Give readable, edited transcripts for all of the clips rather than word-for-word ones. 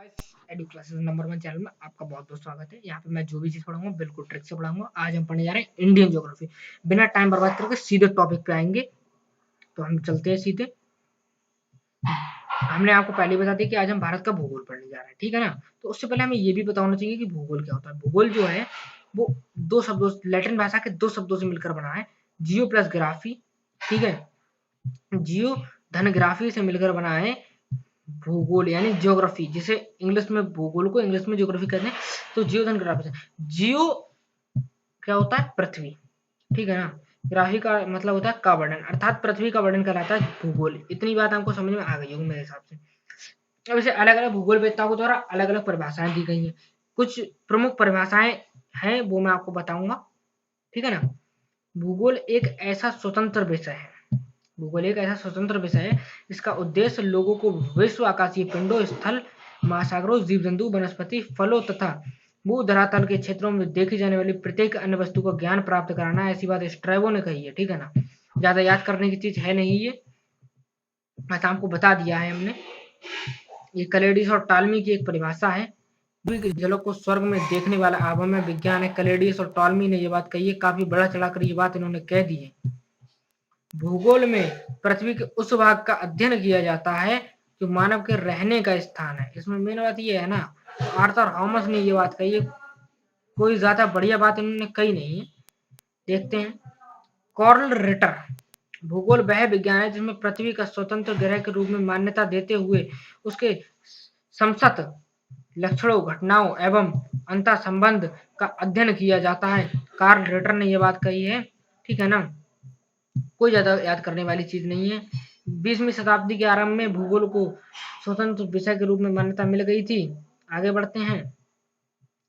Guys, edu classes number 1 channel में आपका बहुत बहुत स्वागत है। यहाँ पे मैं जो भी चीज पढ़ाऊंगा बिल्कुल ट्रिक से पढ़ाऊंगा। आज हम पढ़ने जा रहे हैं इंडियन ज्योग्राफी। बिना टाइम बर्बाद करके सीधे टॉपिक पे आएंगे, तो हम चलते हैं सीधे। हमने आपको पहले बता दिया कि आज हम भारत का भूगोल पढ़ने जा रहे हैं, ठीक है ना। तो उससे पहले हमें ये भी पता होना चाहिए कि भूगोल क्या होता है। भूगोल जो है वो दो शब्दों, लैटिन भाषा के दो शब्दों से मिलकर बना है, जियो प्लस ग्राफी, ठीक है। जियो धन ग्राफी से मिलकर बना है भूगोल यानी ज्योग्राफी, जिसे इंग्लिश में भूगोल को इंग्लिश में ज्योग्राफी कहते हैं। तो जियो धन ग्राफी से जियो क्या होता है? पृथ्वी, ठीक है ना। ग्राफी का मतलब होता है का वर्णन, अर्थात पृथ्वी का वर्णन कहलाता है भूगोल। इतनी बात हमको समझ में आ गई होगी मेरे हिसाब से। अब इसे अलग अलग भूगोल वेत्ताओं द्वारा अलग अलग परिभाषाएं दी गई हैं। कुछ प्रमुख परिभाषाएं हैं वो मैं आपको बताऊंगा, ठीक है ना। भूगोल एक ऐसा स्वतंत्र विषय है, भूगोल एक ऐसा स्वतंत्र विषय है जिसका उद्देश्य लोगों को विश्व आकाशीय पिंडों, स्थल, महासागरों, जीव जंतु, वनस्पति, फलों तथा भू धरातल के क्षेत्रों में देखी जाने वाली प्रत्येक अन्य वस्तु का ज्ञान प्राप्त कराना है। ऐसी बात स्ट्रैबो ने कही है, ठीक है ना। ज्यादा याद करने की चीज है नहीं ये, बस आपको बता दिया है हमने। ये कलेडिस और टालमी की एक परिभाषा है। जलों को स्वर्ग में देखने वाला आगम विज्ञान है। कलेडिस और टॉलमी ने ये बात कही है, काफी बड़ा चढ़ाकर ये बात इन्होंने कह दी है। भूगोल में पृथ्वी के उस भाग का अध्ययन किया जाता है जो मानव के रहने का स्थान है। इसमें मेन बात ये है ना, तो आर्थर हॉमस ने ये बात कही है, कोई ज्यादा बढ़िया बात इन्होंने कही नहीं है। देखते हैं कॉर्ल रिटर। भूगोल वह विज्ञान है जिसमें पृथ्वी का स्वतंत्र ग्रह के रूप में मान्यता देते हुए उसके समसत लक्षणों, घटनाओं एवं अंतर संबंध का अध्ययन किया जाता है। कार्ल रिटर ने यह बात कही है, ठीक है ना। कोई ज्यादा याद करने वाली चीज नहीं है। 20वीं शताब्दी के आरंभ में भूगोल को स्वतंत्र विषय के रूप में मान्यता मिल गई थी। आगे बढ़ते हैं,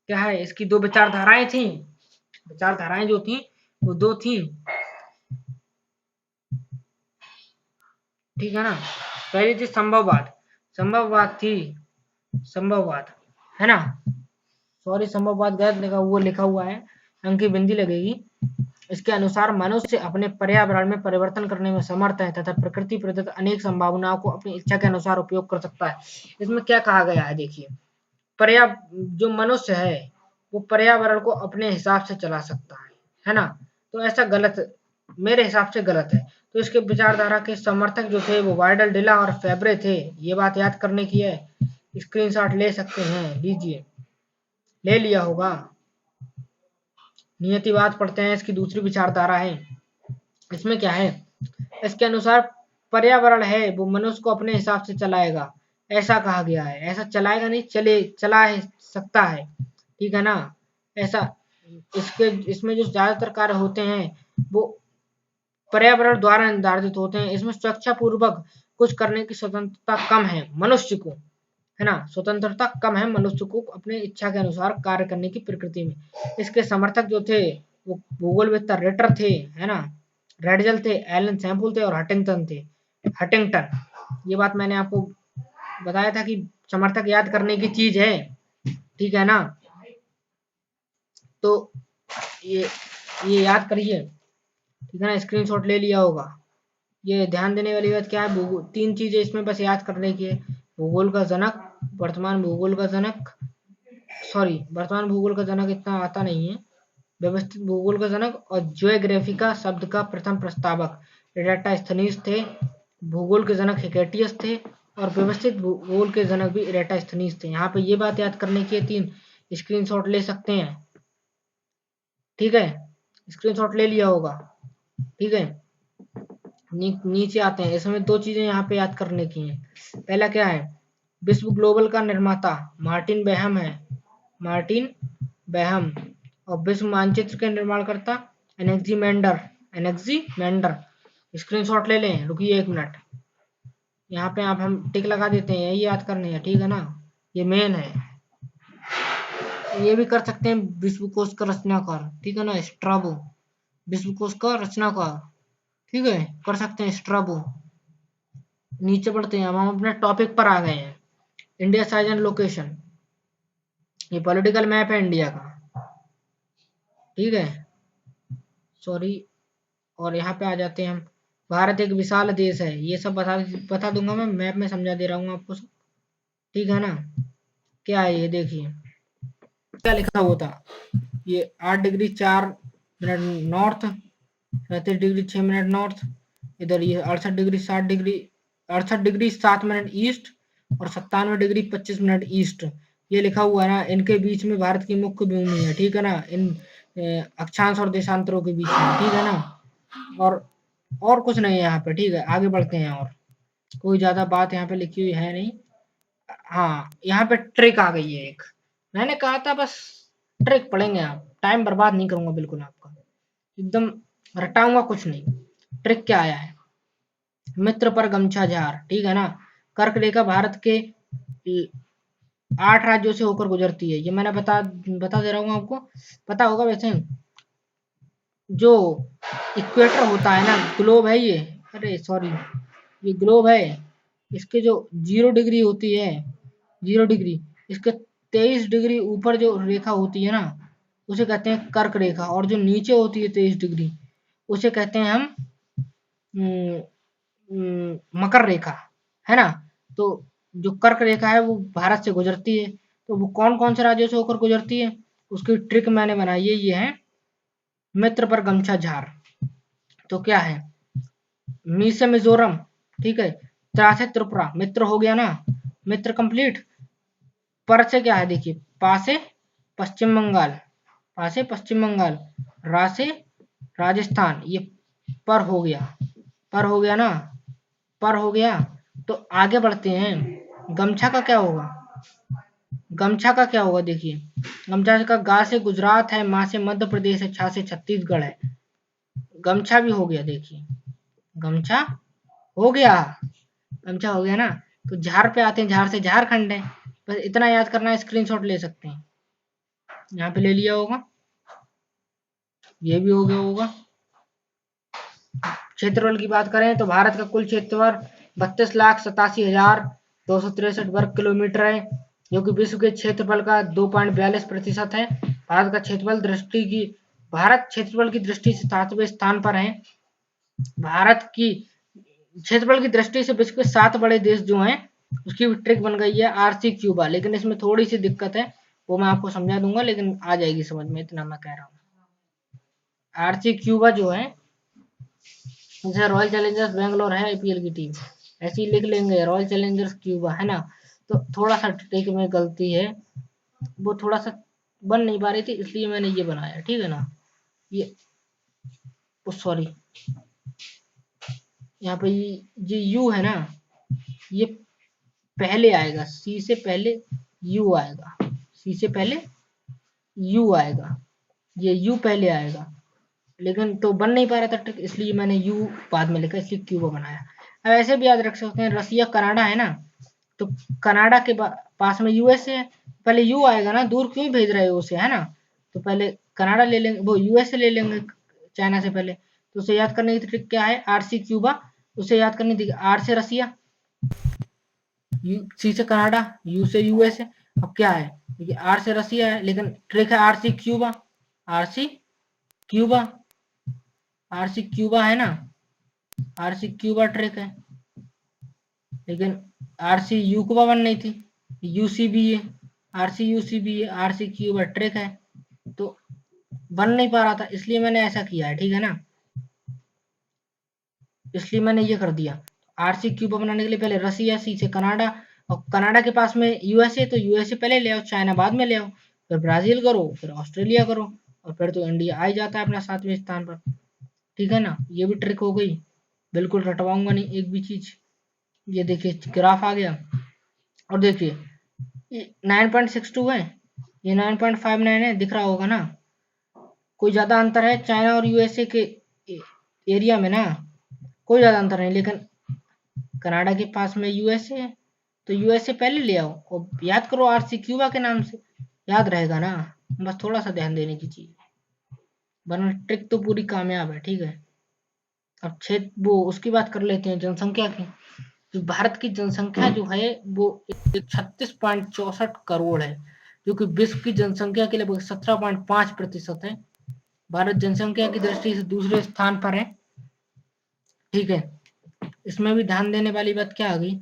क्या है इसकी दो विचारधाराएं थी। विचारधाराएं जो थी वो दो थी, ठीक है ना। पहली थी संभववाद, संभववाद थी, संभववाद है ना। सॉरी संभववाद गलत लिखा, वो लिखा हुआ है, अंकी बिंदी लगेगी। इसके अनुसार मनुष्य अपने पर्यावरण में परिवर्तन करने में समर्थ है तथा प्रकृति प्रदत्त अनेक संभावनाओं को अपनी इच्छा के अनुसार उपयोग कर सकता है। इसमें क्या कहा गया है देखिए, जो मनुष्य है वो पर्यावरण को अपने हिसाब से चला सकता है ना। तो ऐसा गलत, मेरे हिसाब से गलत है। तो इसके विचारधारा के समर्थक जो थे वो वाइडल डिला और फेब्रे थे। ये बात याद करने की है, स्क्रीनशॉट ले सकते हैं, लीजिए, ले लिया होगा। नियतिवाद पढ़ते हैं, इसकी दूसरी विचारधारा है। इसमें क्या है, इसके अनुसार पर्यावरण है वो मनुष्य को अपने हिसाब से चलाएगा, ऐसा कहा गया है। ऐसा चलाएगा नहीं, चला सकता है, ठीक है ना। ऐसा इसमें जो ज्यादातर कार्य होते हैं वो पर्यावरण द्वारा निर्धारित होते हैं। इसमें स्वेच्छा पूर्वक कुछ करने की स्वतंत्रता कम है मनुष्य को, है ना। स्वतंत्रता कम है मनुष्य को अपने इच्छा के अनुसार कार्य करने की प्रकृति में। इसके समर्थक जो थे वो भूगोलवेत्ता रेटर थे, है ना, रेडजल थे, एलन सैम्पल थे और हटिंगटन थे। हटिंगटन, ये बात मैंने आपको बताया था कि समर्थक याद करने की चीज है, ठीक है ना। तो ये याद करिए, ठीक है ना, स्क्रीनशॉट ले लिया होगा। ये ध्यान देने वाली बात क्या है, भूगोल तीन चीजें इसमें बस याद करने की है। भूगोल का जनक, वर्तमान भूगोल का जनक, सॉरी वर्तमान भूगोल का जनक इतना आता नहीं है, व्यवस्थित भूगोल का जनक और ज्योग्राफिका शब्द का प्रथम प्रस्तावक इरेटास्थनीज थे। भूगोल के जनक हिकेटियस थे और व्यवस्थित भूगोल के जनक भी इरेटास्थनीज थे। यहाँ पे ये बात याद करने की है, तीन स्क्रीनशॉट ले सकते हैं, ठीक है, स्क्रीनशॉट ले लिया होगा, ठीक है। नीचे आते हैं, इसमें दो चीजें यहाँ पे याद करने की हैं। पहला क्या है, विश्व ग्लोबल का निर्माता मार्टिन बेहम है, मार्टिन बेहम। और विश्व मानचित्र के निर्माणकर्ता एनेक्सीमेंडर, एनेक्सीमेंडर। स्क्रीनशॉट ले लें, रुकिए 1 मिनट, यहाँ पे आप हम टिक लगा देते हैं, यही याद करने हैं, ठीक है ना। ये मेन है, ये भी कर सकते हैं विश्वकोश का रचनाकार, ठीक है ना, स्ट्राबो, विश्वकोश का रचनाकार, ठीक है, कर सकते हैं स्ट्राबो। नीचे बढ़ते हैं, अब हम अपने टॉपिक पर आ गए हैं, इंडिया साइज एंड लोकेशन। ये पॉलिटिकल मैप है इंडिया का, ठीक है, सॉरी। और यहाँ पे आ जाते हैं हम, भारत एक विशाल देश है, ये सब बता दूंगा मैं, मैप में समझा दे रहा हूँ आपको सब, ठीक है ना। क्या है ये देखिए क्या लिखा हुआ था, ये 8 degree 4 minute north, 37 degree 6 minute north, इधर ये 68 degree 60 degree 68 degree 7 minute east और 97 डिग्री 25 मिनट ईस्ट, ये लिखा हुआ है ना। इनके बीच में भारत की मुख्य भूमि है, ठीक है ना, इन अक्षांश और देशांतरों के बीच में, ठीक है ना। और कुछ नहीं है यहाँ पे, ठीक है, आगे बढ़ते हैं। और कोई ज्यादा बात यहाँ पे लिखी हुई है नहीं। हाँ, यहाँ पे ट्रिक आ गई है एक, मैंने कहा था बस ट्रिक पढ़ेंगे आप, टाइम बर्बाद नहीं करूंगा बिल्कुल आपका, एकदम रटाऊंगा कुछ नहीं। ट्रिक क्या आया है, मित्र पर गमछा झार, ठीक है ना। कर्क रेखा भारत के 8 राज्यों से होकर गुजरती है, ये मैंने बता दे रहा हूँ आपको, पता होगा वैसे। जो इक्वेटर होता है ना, ग्लोब है ये, अरे सॉरी, ये ग्लोब है, इसके जो 0 डिग्री होती है, 0 डिग्री, इसके 23 डिग्री ऊपर जो रेखा होती है ना, उसे कहते हैं कर्क रेखा, और जो नीचे होती है 23 डिग्री, उसे कहते हैं हम मकर रेखा, है ना। तो जो कर्क रेखा है वो भारत से गुजरती है, तो वो कौन कौन से राज्यों से होकर गुजरती है, उसकी ट्रिक मैंने बनाई है, ये है मित्र पर गमछा झार। तो क्या है, मी से मिजोरम, ठीक है, त्रा से त्रिपुरा, मित्र हो गया ना, मित्र कंप्लीट। पर से क्या है देखिए, पा से पश्चिम बंगाल, पा से पश्चिम बंगाल, रा से राजस्थान, ये पर हो गया, पर हो गया ना, पर हो गया। तो आगे बढ़ते हैं, गमछा का क्या होगा, गमछा का क्या होगा देखिए, गमछा का गा से गुजरात है, माँ से मध्य प्रदेश है, छा से छत्तीसगढ़ है, गमछा भी हो गया देखिए, गमछा हो गया, गमछा हो गया ना। तो झार पे आते हैं, झार से झारखंड है, बस इतना याद करना है, स्क्रीनशॉट ले सकते हैं, यहाँ पे ले लिया होगा, ये भी हो गया होगा। क्षेत्रफल की बात करें तो भारत का कुल क्षेत्रफल 32,87,263 वर्ग किलोमीटर है, जो कि विश्व के क्षेत्रफल का 2.42% है। भारत क्षेत्रफल की दृष्टि से 7वें स्थान पर है। भारत की क्षेत्रफल की दृष्टि से विश्व के 7 बड़े देश जो हैं, उसकी भी ट्रिक बन गई है आरसी क्यूबा, लेकिन इसमें थोड़ी सी दिक्कत है, वो मैं आपको समझा दूंगा, लेकिन आ जाएगी समझ में, इतना मैं कह रहा हूँ। आरसी क्यूबा जो है, जैसे रॉयल चैलेंजर्स बेंगलोर है आईपीएल की टीम, ऐसे ही लिख लेंगे रॉयल चैलेंजर्स क्यूबा, है ना। तो थोड़ा सा ट्रिक में गलती है, वो थोड़ा सा बन नहीं पा रही थी, इसलिए मैंने ये बनाया, ठीक है ना। ये सॉरी, यहाँ पे ये यू है ना, ये पहले आएगा, सी से पहले यू आएगा, सी से पहले यू आएगा, ये यू पहले आएगा, लेकिन तो बन नहीं पा रहा था ट्रिक, इसलिए मैंने यू बाद में लिखा, इसलिए क्यूबा बनाया। अब ऐसे भी याद रख सकते हैं, रसिया कनाडा है ना, तो कनाडा के पास में यूएसए है, पहले यू आएगा ना, दूर क्यों भेज रहे हो उसे, है ना। तो पहले कनाडा ले लेंगे, वो यूएसए ले लेंगे चाइना से पहले, तो उसे याद करने की ट्रिक क्या है, आर सी क्यूबा, उसे याद करनी थी, आर से रसिया, सी से कनाडा, यू से यूएसए। अब क्या है देखिए, आर से रसिया है, लेकिन ट्रिक है R C Cuba, R C Cuba, R C Cuba है ना, आर सी क्यूबा ट्रिक है, लेकिन आर सी यूकुबा बन नहीं थी, यूसी भी है, आर सी यूसी भी है, आर सी क्यूबा ट्रिक है, तो बन नहीं पा रहा था, इसलिए मैंने ऐसा किया है, ठीक है ना, इसलिए मैंने ये कर दिया। आर सी क्यूबा बनाने के लिए पहले रसिया, सी से कनाडा, और कनाडा के पास में यूएसए, तो यूएसए पहले ले आओ, चाइना बाद में ले आओ, फिर ब्राजील करो, फिर ऑस्ट्रेलिया करो, और फिर तो इंडिया आ ही जाता है अपना 7वें स्थान पर, ठीक है ना। ये भी ट्रिक हो गई, बिल्कुल रटवाऊंगा नहीं एक भी चीज। ये देखिए ग्राफ आ गया, और देखिए 9.62 है, ये 9.59 है, दिख रहा होगा ना, कोई ज्यादा अंतर है चाइना और यूएसए के एरिया में ना, कोई ज्यादा अंतर नहीं, लेकिन कनाडा के पास में यूएसए है, तो यूएसए पहले ले आओ, और याद करो आरसी क्यूबा के नाम से, याद रहेगा ना, बस थोड़ा सा ध्यान देने की चीज, वरना ट्रिक तो पूरी कामयाब है, ठीक है। अब क्षेत्र वो उसकी बात कर लेते हैं, जनसंख्या की। तो भारत की जनसंख्या जो है वो 36.64 करोड़ है, जो कि विश्व की जनसंख्या के लगभग 17.5% है। भारत जनसंख्या की दृष्टि से दूसरे स्थान पर है, ठीक है। इसमें भी ध्यान देने वाली बात क्या आ गई,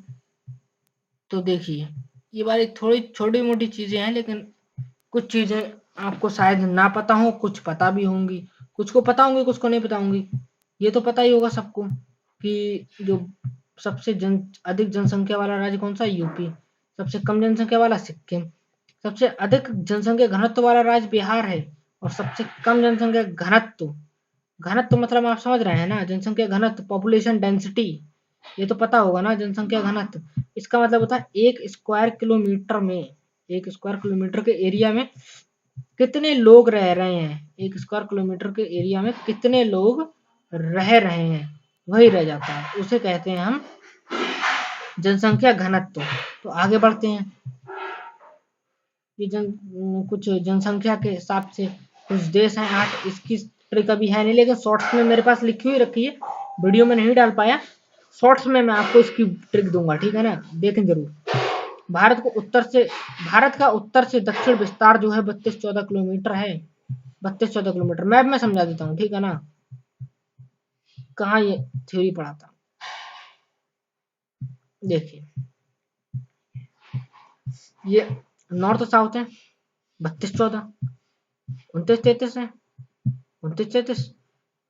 तो देखिए ये वाली थोड़ी छोटी मोटी चीजें हैं, लेकिन कुछ चीजें आपको शायद ना पता हो, कुछ पता भी होंगी, कुछ को पता होंगी, कुछ को नहीं पता होंगी। ये तो पता ही होगा सबको कि जो सबसे अधिक जनसंख्या वाला राज्य कौन सा है? यूपी। सबसे कम जनसंख्या वाला सिक्किम। सबसे अधिक जनसंख्या घनत्व वाला राज्य बिहार है। और सबसे कम जनसंख्या घनत्व, घनत्व मतलब आप समझ रहे हैं ना, जनसंख्या घनत्व, पॉपुलेशन डेंसिटी, ये तो पता होगा ना जनसंख्या घनत्व। इसका मतलब होता है एक स्क्वायर किलोमीटर में, एक स्क्वायर किलोमीटर के एरिया में कितने लोग रह रहे हैं, एक स्क्वायर किलोमीटर के एरिया में कितने लोग रह रहे हैं, वही रह जाता है, उसे कहते हैं हम जनसंख्या घनत्व। तो आगे बढ़ते हैं। ये कुछ जनसंख्या के हिसाब से कुछ देश हैं 8, इसकी ट्रिक अभी है नहीं, लेकिन शॉर्ट्स में मेरे पास लिखी हुई रखी है, वीडियो में नहीं डाल पाया। शॉर्ट्स में मैं आपको इसकी ट्रिक दूंगा, ठीक है ना, देखें जरूर। भारत का उत्तर से दक्षिण विस्तार जो है 32-14 किलोमीटर है। 32-14 किलोमीटर मैप में समझा देता हूँ, ठीक है ना, कहाँ ये थ्योरी पढ़ा था। देखिए ये नॉर्थ साउथ है 32-14, 29-33 है, 29-33,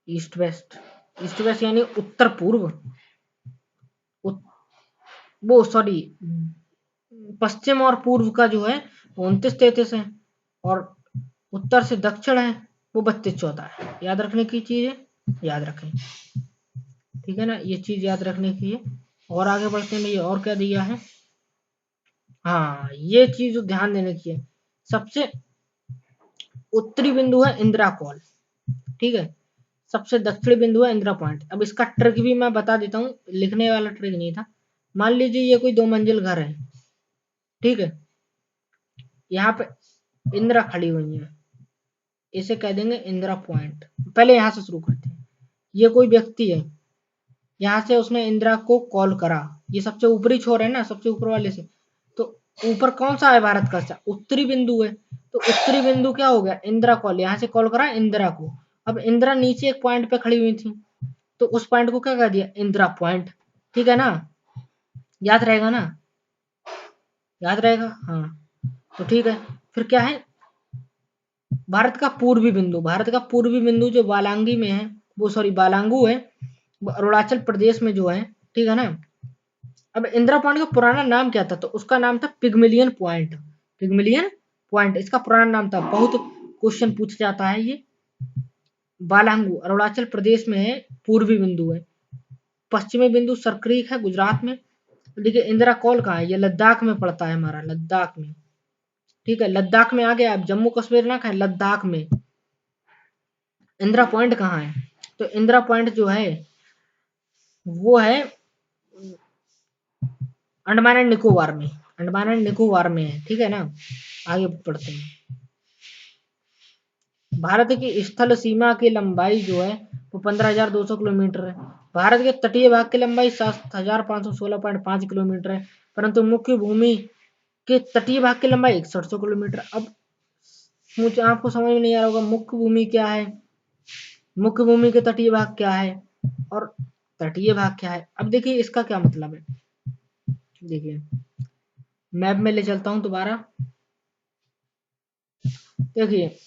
ईस्ट वेस्ट, ईस्ट वेस्ट यानी उत्तर पूर्व, वो सॉरी पश्चिम और पूर्व का जो है 29-33 है, और उत्तर से दक्षिण है वो 32-14 है। याद रखने की चीज है, याद रखें, ठीक है ना, ये चीज याद रखने की है। और आगे बढ़ते हैं, ये और क्या दिया है, हाँ ये चीज ध्यान देने की है। सबसे उत्तरी बिंदु है इंदिरा कॉल, ठीक है, सबसे दक्षिणी बिंदु है इंदिरा पॉइंट। अब इसका ट्रिक भी मैं बता देता हूँ, लिखने वाला ट्रिक नहीं था। मान लीजिए ये कोई 2 मंजिल घर है, ठीक है, यहाँ पे इंदिरा खड़ी हुई है, इसे कह देंगे इंदिरा पॉइंट। पहले यहाँ से शुरू करते हैं। ये कोई व्यक्ति है, यहाँ से उसने इंदिरा को कॉल करा, ये सबसे ऊपरी छोर है ना, सबसे ऊपर वाले से, तो ऊपर कौन सा है भारत का? उत्तरी बिंदु है, तो उत्तरी बिंदु क्या हो गया? इंदिरा कॉल, यहाँ से कॉल करा इंदिरा को। अब इंदिरा नीचे एक पॉइंट पे खड़ी हुई थी, तो उस पॉइंट को क्या कर दिया? इंदिरा पॉइंट, ठीक है ना, याद रहेगा ना, याद रहेगा, हाँ। तो ठीक है, फिर क्या है, भारत का पूर्वी बिंदु, भारत का पूर्वी बिंदु जो बालांगी में है, वो सॉरी बालांगू है, अरुणाचल प्रदेश में जो है, ठीक है ना। अब इंदिरा पॉइंट का पुराना नाम क्या था? तो उसका नाम था पिगमिलियन पॉइंट, पिगमिलियन पॉइंट इसका पुराना नाम था। बहुत क्वेश्चन पूछा जाता है ये। बालांगू अरुणाचल प्रदेश में है, पूर्वी बिंदु है। पश्चिमी बिंदु सरक्रीक है गुजरात में। देखिए इंदिरा कॉल कहाँ है? ये लद्दाख में पड़ता है हमारा, लद्दाख में, ठीक है, लद्दाख में आ गया। आप जम्मू कश्मीर ना खाए, लद्दाख में। इंदिरा पॉइंट कहाँ है? तो इंदिरा पॉइंट जो है वो है अंडमान एंड निकोबार में, अंडमान एंड निकोबार में है, ठीक है ना। आगे बढ़ते हैं। भारत की स्थल सीमा की लंबाई जो है वो 15,200 किलोमीटर है। भारत के तटीय भाग की लंबाई 7,516.5 किलोमीटर है, परंतु मुख्य भूमि के तटीय भाग की लंबाई 6100 किलोमीटर। अब मुझे आपको समझ में नहीं आ रहा होगा मुख्य भूमि क्या है, मुख्य भूमि के तटीय भाग क्या है, और तटीय भाग क्या है। अब देखिए इसका क्या मतलब है, देखिए मैप में ले चलता हूं दोबारा। देखिए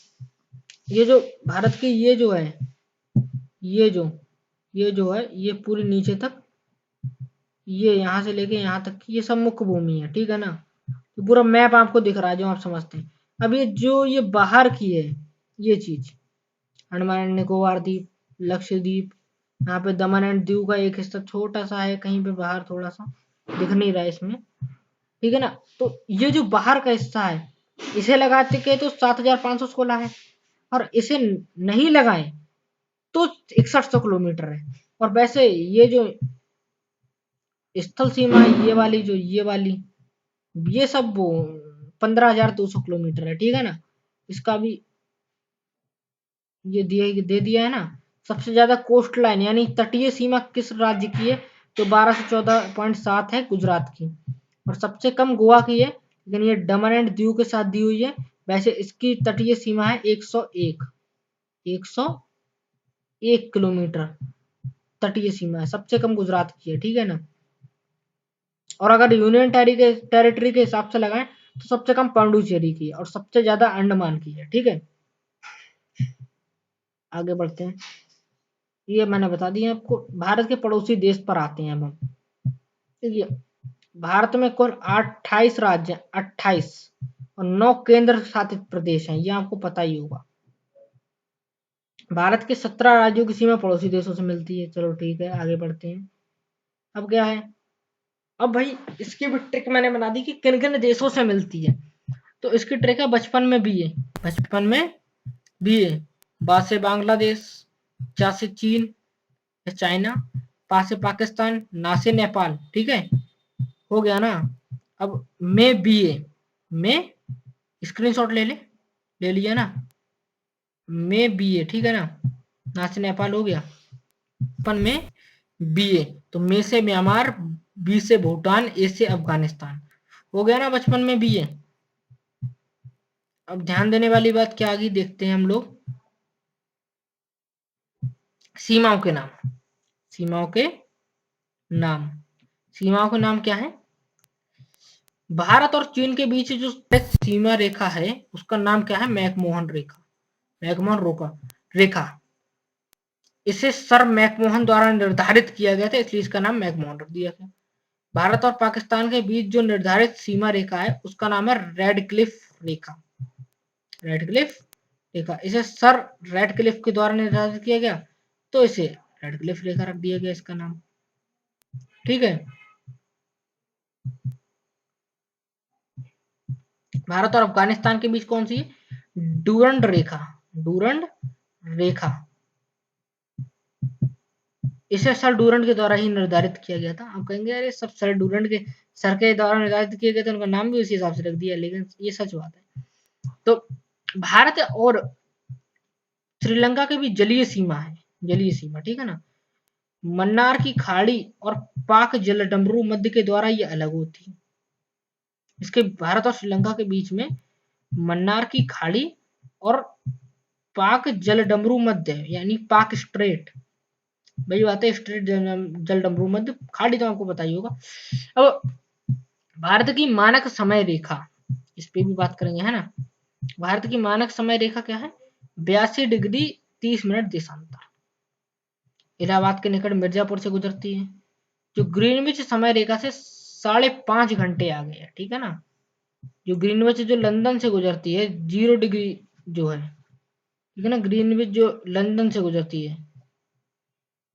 ये जो भारत की ये जो है, ये जो है ये पूरी नीचे तक, ये यहाँ से लेके यहाँ तक की ये सब मुख्य भूमि है, ठीक है ना। तो पूरा मैप आपको दिख रहा है जो आप समझते हैं। अब ये जो ये बाहर की है ये चीज, अंडमान एंड निकोबार द्वीप, लक्षद्वीप, यहाँ पे दमन एंड दीव का एक हिस्सा छोटा सा है कहीं पे बाहर, थोड़ा सा दिख नहीं रहा है इसमें, ठीक है ना। तो ये जो बाहर का हिस्सा है इसे लगाते के तो 7,516 है, और इसे नहीं लगाए तो 6100 किलोमीटर है। और वैसे ये जो स्थल सीमा है, ये वाली जो ये वाली, ये सब वो 15,200 किलोमीटर है, ठीक है ना। इसका भी ये दे दिया है ना। सबसे ज्यादा कोस्ट लाइन यानी तटीय सीमा किस राज्य की है? तो 12 से 14.7 है गुजरात की। और सबसे कम गोवा की है, लेकिन ये दमन एंड दीव के साथ दी हुई है। वैसे इसकी तटीय सीमा है 101 किलोमीटर तटीय सीमा है, सबसे कम गुजरात की है, ठीक है ना। और अगर यूनियन टेरिटरी के हिसाब से लगाएं तो सबसे कम पांडुचेरी की है और सबसे ज्यादा अंडमान की है। ठीक है, आगे बढ़ते हैं। ये मैंने बता दिया आपको। भारत के पड़ोसी देश पर आते हैं अब हम। देखिए, भारत में कुल 28 राज्य, 28 और 9 केंद्र शासित प्रदेश हैं, ये आपको पता ही होगा। भारत के 17 राज्यों की सीमा पड़ोसी देशों से मिलती है। चलो ठीक है, आगे बढ़ते हैं। अब क्या है, अब भाई इसकी भी ट्रिक मैंने बना दी कि किन किन देशों से मिलती है। तो इसकी ट्रिक है बचपन में भी है, बचपन में भी है। बा से बांग्लादेश, चा से चीन या चाइना, पा से पाकिस्तान, ना से नेपाल। ठीक है, हो गया ना। अब में बी ए, में स्क्रीनशॉट ले लिया ना, में बी ए। ठीक है ना, ना से नेपाल हो गया, बचपन में बी ए। तो में से म्यांमार, बी से भूटान, ए से अफगानिस्तान। हो गया ना बचपन में बी ए। अब ध्यान देने वाली बात क्या आ गई, देखते हैं हम लोग। सीमाओं के नाम, सीमाओं के नाम, सीमाओं के नाम क्या है। भारत और चीन के बीच जो सीमा रेखा है उसका नाम क्या है, मैकमोहन रेखा, मैकमोहन रेखा। इसे सर मैकमोहन द्वारा निर्धारित किया गया था, इसलिए इसका नाम मैकमोहन रख दिया गया। भारत और पाकिस्तान के बीच जो निर्धारित सीमा रेखा है उसका नाम है रेडक्लिफ रेखा, रेडक्लिफ रेखा। इसे सर रेडक्लिफ के द्वारा निर्धारित किया गया, तो इसे रेडक्लिफ रेखा रख दिया गया इसका नाम। ठीक है, भारत और अफगानिस्तान के बीच कौन सी, डूरंड रेखा, डूरंड रेखा। इसे सर डूरंड के द्वारा ही निर्धारित किया गया था। आप कहेंगे अरे सब सर डूरंड के सर के द्वारा निर्धारित किए गए थे, उनका नाम भी उसी हिसाब से रख दिया, लेकिन ये सच बात है। तो भारत और श्रीलंका के बीच जलीय सीमा है, जलीय सीमा। ठीक है ना, मन्नार की खाड़ी और पाक जलडमरू मध्य के द्वारा ये अलग होती है। इसके भारत और श्रीलंका के बीच में मन्नार की खाड़ी और पाक जलडमरू मध्य यानी पाक स्ट्रेट, वही बात है, स्ट्रेट जलडमरू मध्य, खाड़ी तो आपको पता ही होगा। अब भारत की मानक समय रेखा, इस पे भी बात करेंगे, है ना। भारत की मानक समय रेखा क्या है, 82 डिग्री 30 मिनट देशांतर, इलाहाबाद के निकट मिर्जापुर से गुजरती है, जो ग्रीनविच समय रेखा से 5.5 घंटे आगे है। ठीक है ना, जो ग्रीनविच जो लंदन से गुजरती है 0 डिग्री जो है, ठीक है ना, ग्रीनविच जो लंदन से गुजरती है,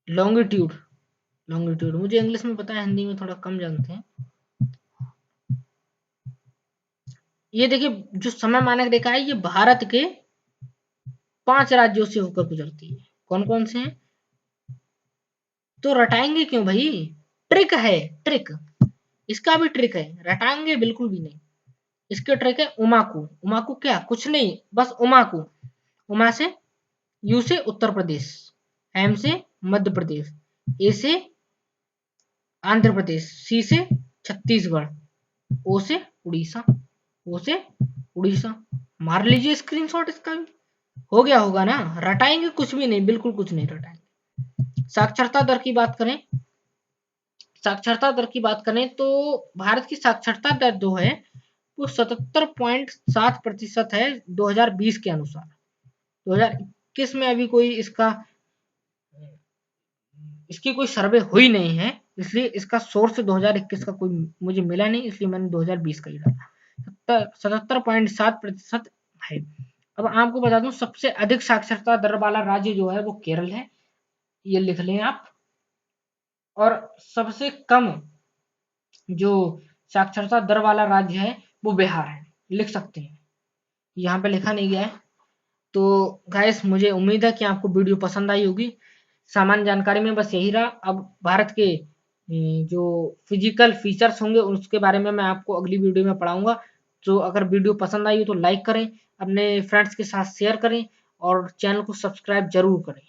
लॉन्गिट्यूड, लॉन्गिट्यूड मुझे इंग्लिश में पता है, हिंदी में थोड़ा कम जानते हैं। ये देखिए जो समय मानक रेखा है ये भारत के 5 राज्यों से होकर गुजरती है। कौन कौन से हैं, तो रटाएंगे क्यों भाई, ट्रिक है, ट्रिक, इसका भी ट्रिक है, रटाएंगे बिल्कुल भी नहीं। इसके ट्रिक है उमाकू, उमाकू क्या, कुछ नहीं, बस उमाकू। उमा से, यू से उत्तर प्रदेश, एम से मध्य प्रदेश, ए से आंध्र प्रदेश, सी से छत्तीसगढ़, ओ से उड़ीसा, ओ से उड़ीसा। मार लीजिए स्क्रीनशॉट इसका भी, हो गया होगा ना। रटाएंगे कुछ भी नहीं, बिल्कुल कुछ नहीं रटाएंगे। साक्षरता दर की बात करें, साक्षरता दर की बात करें तो भारत की साक्षरता दर जो है वो 77.7% है 2020 के अनुसार। 2021 में अभी कोई इसकी कोई सर्वे हुई नहीं है, इसलिए इसका सोर्स 2021 का कोई मुझे मिला नहीं, इसलिए मैंने 2020 का ही डाला। 77.7% है। अब आपको बता दूं सबसे अधिक साक्षरता दर वाला राज्य जो है वो केरल है, ये लिख लें आप। और सबसे कम जो साक्षरता दर वाला राज्य है वो बिहार है, लिख सकते हैं, यहाँ पे लिखा नहीं गया है। तो गाइस मुझे उम्मीद है कि आपको वीडियो पसंद आई होगी। सामान्य जानकारी में बस यही रहा। अब भारत के जो फिजिकल फीचर्स होंगे उसके बारे में मैं आपको अगली वीडियो में पढ़ाऊंगा। तो अगर वीडियो पसंद आई हो तो लाइक करें, अपने फ्रेंड्स के साथ शेयर करें और चैनल को सब्सक्राइब जरूर करें।